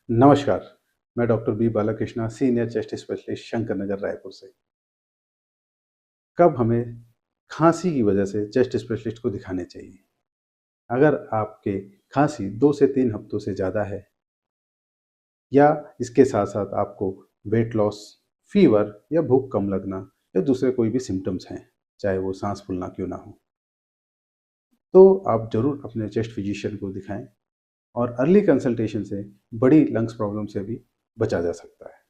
नमस्कार, मैं doctor B Balakrishna, senior chest specialist Shankar Nagar, Raipur से। कब हमें खाँसी की वजह से चेस्ट स्पेशलिस्ट को दिखाने चाहिए? अगर आपके खाँसी 2 से 3 हफ्तों से ज़्यादा है या इसके साथ-साथ आपको वेट लॉस, फ़ीवर या भूख कम लगना या दूसरे कोई भी सिम्पटम्स हैं, चाहे वो साँस फूलना क्यों ना हो, तो आप ज़रूर अपने चेस्ट फिजिशियन को दिखाएँ और अर्ली कंसल्टेशन से बड़ी लंग्स प्रॉब्लम से भी बचा जा सकता है।